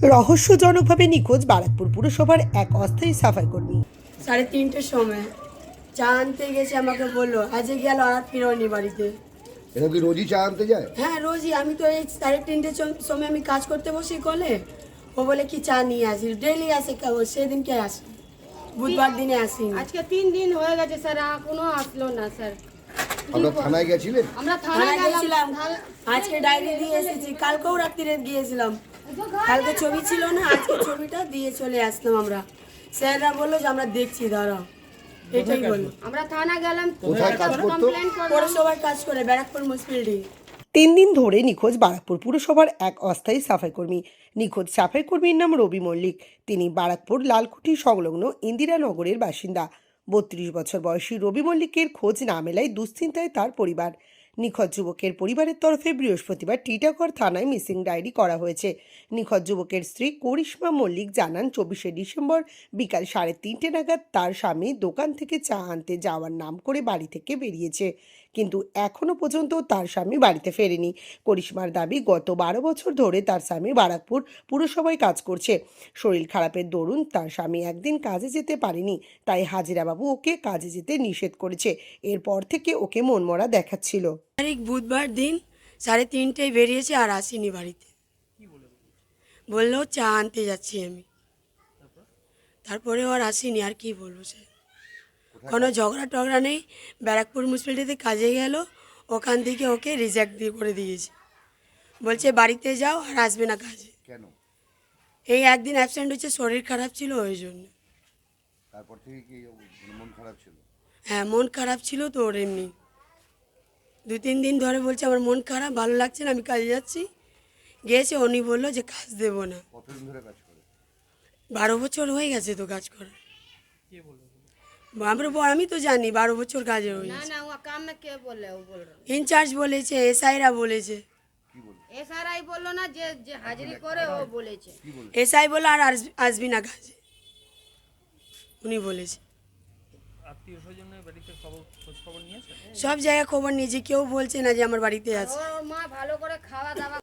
রহস্যজনকভাবে নিখোঁজ বারাকপুর পুরসভার এক অস্থায়ী সাফাই কর্মী। 3:30টার সময় চা আনতে গেছে, আমাকে বললো আজকে গেল আর ফিরোনি বাড়িতে। এটা কি রোজই চা আনতে যায়? হ্যাঁ রোজই। আমি তো এই 3:30টার সময় আমি কাজ করতে বসি কলে, ও বলে কি চা নিয়ে আসি, ডেলি আসে। সেদিনকে আসে, বুধবার দিনে আসি। আজকে 3 দিন হয়ে গেছে স্যার, এখনো আসলো না স্যার। আপনার থানায় গেছিলেন? আমরা থানায় থানায় গেছিলাম, গেলাম। আজকে ডায়েরি দিয়ে এসেছি। কালকেও রাত্রিরে গিয়েছিলাম, কালকে ছবি ছিল না, আজকে ছবিটা দিয়ে চলে আসলাম আমরা। স্যাররা বললো যে আমরা দেখছি, দাঁড়াও, এটাই বললো। আমরা থানা গেলাম, কোথায় কাজ করতো? কমপ্লেন করলাম। পৌরসভার কাজ করে ব্যারাকপুর মুন্সিপালিটি। 3 দিন ধরে নিখোঁজ বারাকপুর পুরসভার এক অস্থায়ী সাফাই কর্মী। নিখোঁজ সাফাই কর্মীর নাম রবি মল্লিক। তিনি বারাকপুর লালকুঠি সংলগ্ন ইন্দিরানগরের বাসিন্দা। 32 বছর বয়সী রবি মল্লিকের খোঁজ না মেলায় দুশ্চিন্তায় তার পরিবার। নিখোঁজ যুবকের পরিবারের তরফে বৃহস্পতিবার টিটাগড় থানায় মিসিং ডায়েরি করা হয়েছে। নিখোঁজ যুবকের স্ত্রী করিশ্মা মল্লিক জানান, 24শে ডিসেম্বর বিকাল 3:30 নাগাদ তার স্বামী দোকান থেকে চা আনতে যাওয়ার নাম করে বাড়ি থেকে বেরিয়েছে, কিন্তু এখনও পর্যন্ত তার স্বামী বাড়িতে ফেরেনি। করিশ্মার দাবি, গত 12 বছর ধরে তার স্বামী বারাকপুর পুরসভায় কাজ করছে। শরীর খারাপের দরুন তার স্বামী একদিন কাজে যেতে পারেনি, তাই হাজিরাবাবু ওকে কাজে যেতে নিষেধ করেছে। এরপর থেকে ওকে মনমরা দেখাচ্ছিল। তারিখ বুধবার দিন 3:30টায় বেরিয়েছে আর আসিনি বাড়িতে। বললো চা আনতে যাচ্ছি আমি, তারপরে আর আসিনি। আর কি বলবো স্যার, কোনো ঝগড়া টগড়া নেই। ব্যারাকপুর মিউনিসিপ্যালিটিতে কাজে গেল, ওখান থেকে ওকে রিজেক্ট দিয়ে করে দিয়েছে। বলছে বাড়িতে যাও আর আসবে না কাজে। কেন? এই একদিন অ্যাবসেন্ট হচ্ছে, শরীর খারাপ ছিল ওই জন্য। তারপর থেকে কি মন খারাপ ছিল? হ্যাঁ মন খারাপ ছিল তো ওর এমনি। 2-3 দিন ধরে বলছে আমার মন খারাপ, ভালো লাগছে না, আমি কাজে যাচ্ছি। গিয়েছে, উনি বললো যে কাজ দেবো না। কতদিন ধরে কাজ করে? 12 বছর হয়ে গেছে তো কাজ করা। আমি তো জানি 12 বছর কাজে হয়ে না গেছে। না, वो काम में কে বলে, ও বল রहा ইনচার্জ বলেছে, এসআইরা বলেছে। কি বলে? এসআরআই বললো না, যে যে হাজিরি করে ও বলেছে। কি বলে? এসআই বলে আর আসবি না কাজে, উনি বলেছে। আত্মীয় স্বজনের বাড়িতে খোঁজ খবর নিয়েছে? সব জায়গায় খবর নিয়েছে, কেউ বলছে না যে আমার বাড়িতে আছে। ওর মা ভালো করে খাওয়া দাওয়া